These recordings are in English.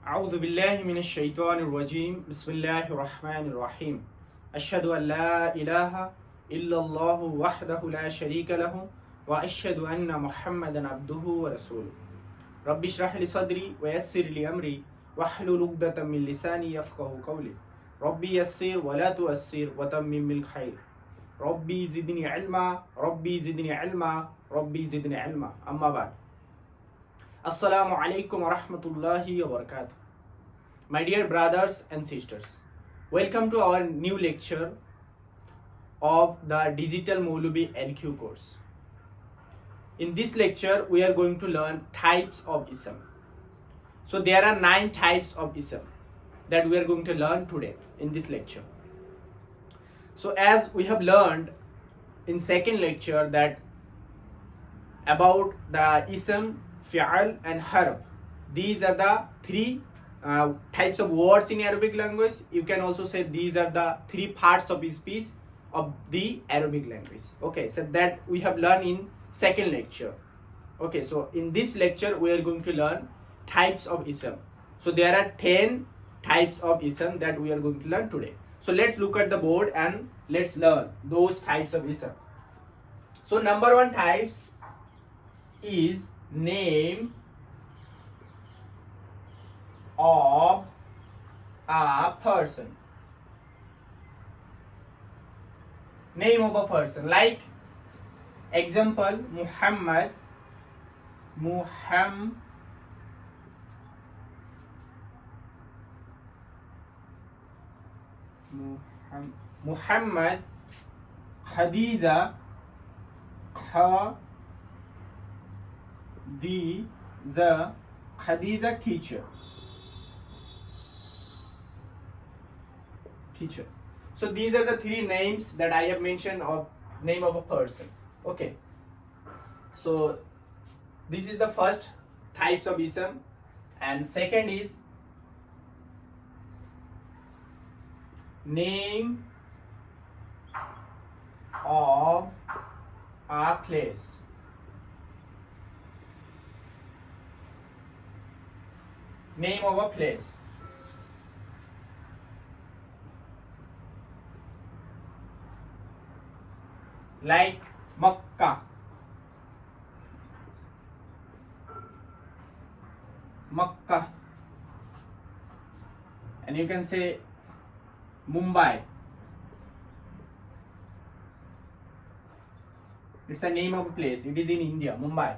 أعوذ بالله من الشيطان الرجيم بسم الله الرحمن الرحيم أشهد أن لا إله إلا الله وحده لا شريك له وأشهد أن محمدا عبده ورسوله رب اشرح لي صدري ويسر لي أمري واحلل عقدة من لساني يفقهوا قولي ربي يسر ولا تؤسر وتمم بالخير ربي زدني علما ربي زدني علما ربي زدني علما أما بعد Assalamu alaikum wa rahmatullahi wa barakatuh. My dear brothers and sisters, welcome to our new lecture of the Digital Maulubi LQ course. In this lecture, we are going to learn types of ism. So there are 9 types of ism that we are going to learn today in this lecture. So as we have learned in second lecture that about the ism, fi'al and harf. These are the 3 types of words in Arabic language. You can also say these are the 3 parts of speech of the Arabic language. Okay, so that we have learned in second lecture. Okay, so in this lecture we are going to learn types of ism. So there are 10 types of ism that we are going to learn today. So let's look at the board and let's learn those types of ism. So number 1 types is name of a person. Name of a person. Like example, Muhammad. Muhammad, Khadija, Khadija teacher. So these are the 3 names that I have mentioned of name of a person. Okay. So this is the first types of ism, and second is name of a place. Name of a place. Like Makkah. And you can say Mumbai. It's a name of a place. It is in India, Mumbai.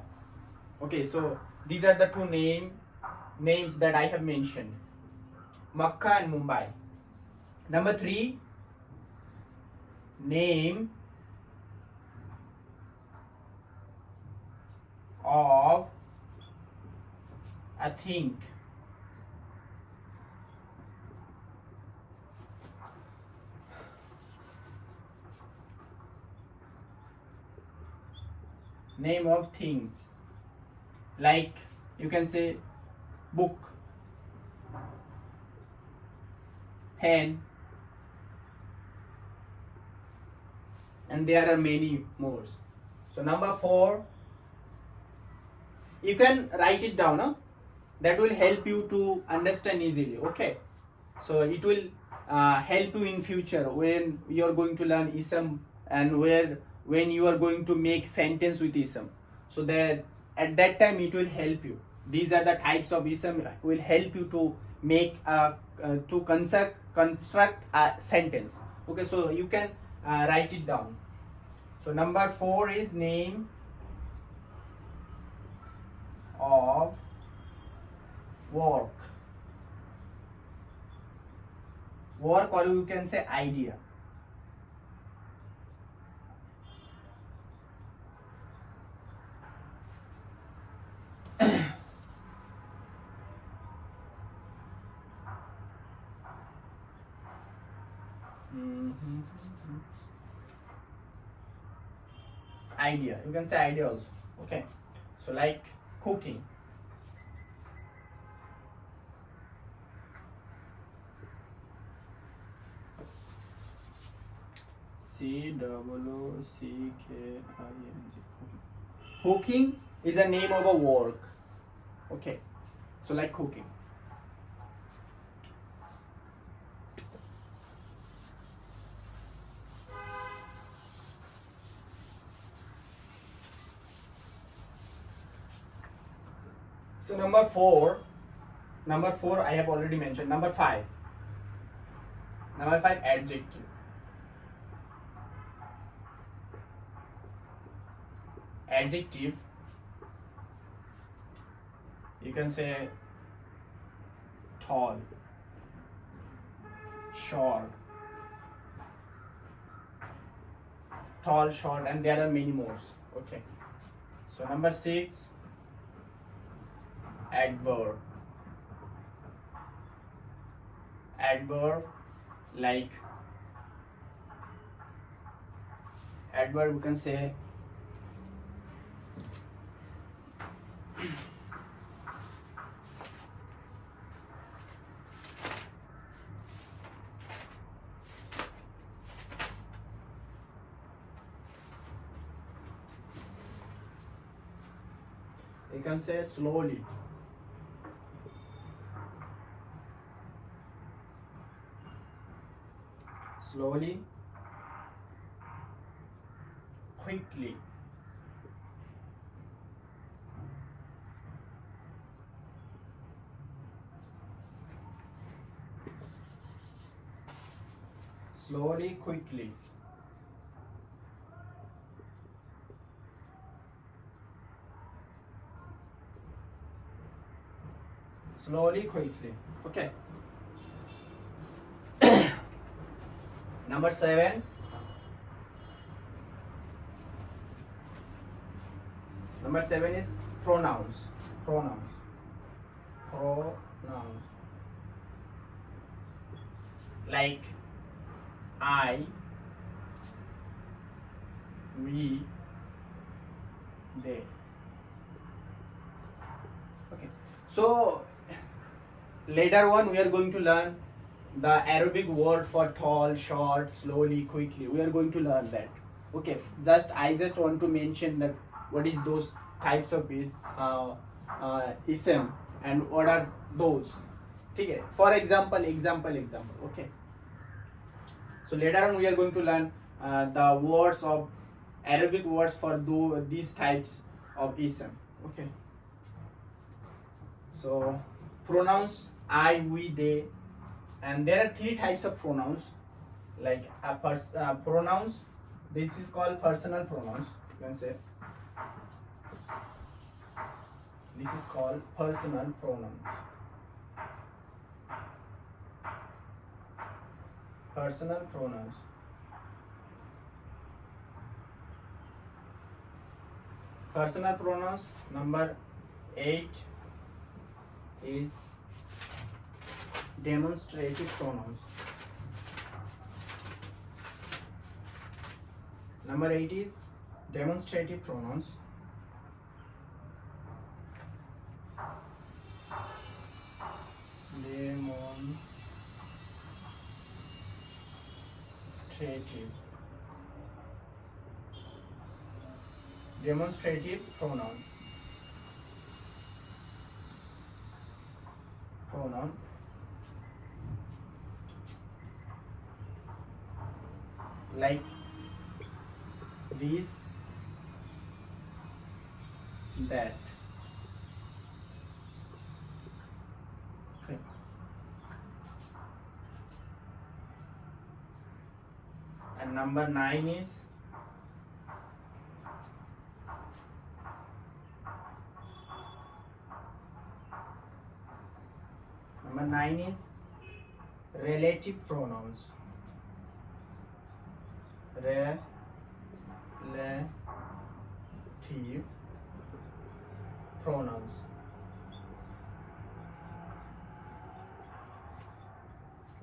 Okay, so these are the 2 names that I have mentioned, Makkah and Mumbai. Number 3, name of a thing. Name of things. Like you can say book, pen, and there are many more. So number 4, you can write it down, huh? That will help you to understand easily. Okay, so it will help you in future when you are going to learn ism and when you are going to make sentence with ism. So that at that time it will help you. These are the types of ism will help you to make to construct a sentence. Okay, so you can write it down. So number 4 is name of work, or you can say idea. Idea, you can say idea also. Okay, so like cooking. C-O-O-C-K-I-N-G. Cooking is a name of a work. Okay, so like cooking. So number four I have already mentioned. Number five, adjective. Adjective, you can say tall, short, and there are many more. Okay, so number six, adverb. Like adverb, you can say slowly, quickly, quickly. Okay. Number seven, is pronouns. Like I, we, they. Okay, so later on we are going to learn the Arabic word for tall, short, slowly, quickly. We are going to learn that. Okay, I just want to mention that what is those types of ism and what are those. Okay, for example. Okay, so later on we are going to learn the words of Arabic words for these types of ism. Okay, so pronouns I, we, they, and there are three types of pronouns. Like pronouns, this is called personal pronouns. You can say this is called personal pronouns. Personal pronouns. Number 8 is demonstrative pronouns. Number 8 is demonstrative pronouns. Demonstrative pronoun. Like this, that. Okay. And number 9 is relative pronouns. Relative pronouns.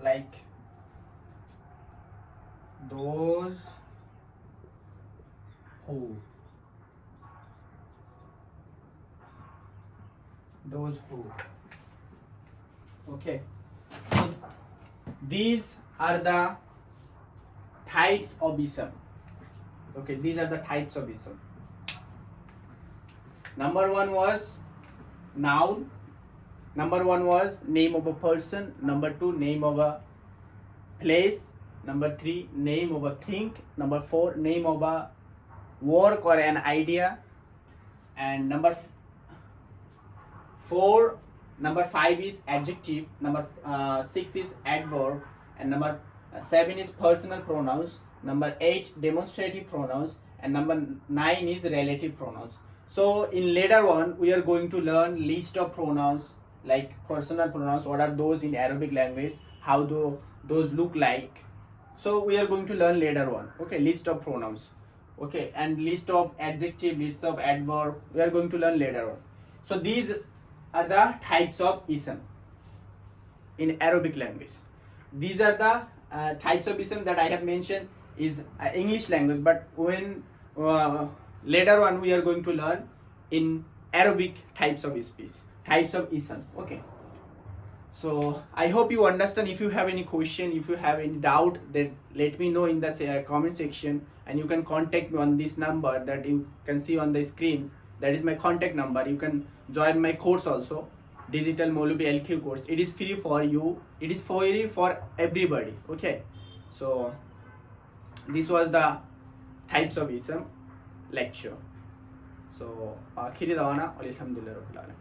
Like those who. Okay, so these are the types of ism. Okay, these are the types of ism. Number 1 was noun. Number 1 was name of a person. Number 2, name of a place. Number 3, name of a thing. Number 4, name of a work or an idea. And number 5 4, number 5 is adjective, number 6 is adverb, and number 7 is personal pronouns, number 8 demonstrative pronouns, and number 9 is relative pronouns. So in later on we are going to learn list of pronouns, like personal pronouns, what are those in Arabic language, how do those look like. So we are going to learn later on, okay, list of pronouns, okay, and list of adjective, list of adverb, we are going to learn later on. So these are the types of ism in Arabic language. These are the types of ism that I have mentioned is English language, but when later on we are going to learn in Arabic types of speech, types of ism, okay. So I hope you understand. If you have any question, if you have any doubt, then let me know in the comment section, and you can contact me on this number that you can see on the screen. That is my contact number. You can join my course also, Digital Maulvi LQ course. It is free for you. It is free for everybody, okay. So this was the types of ism lecture. So akhiri dawana alhamdulillah rabbil alamin.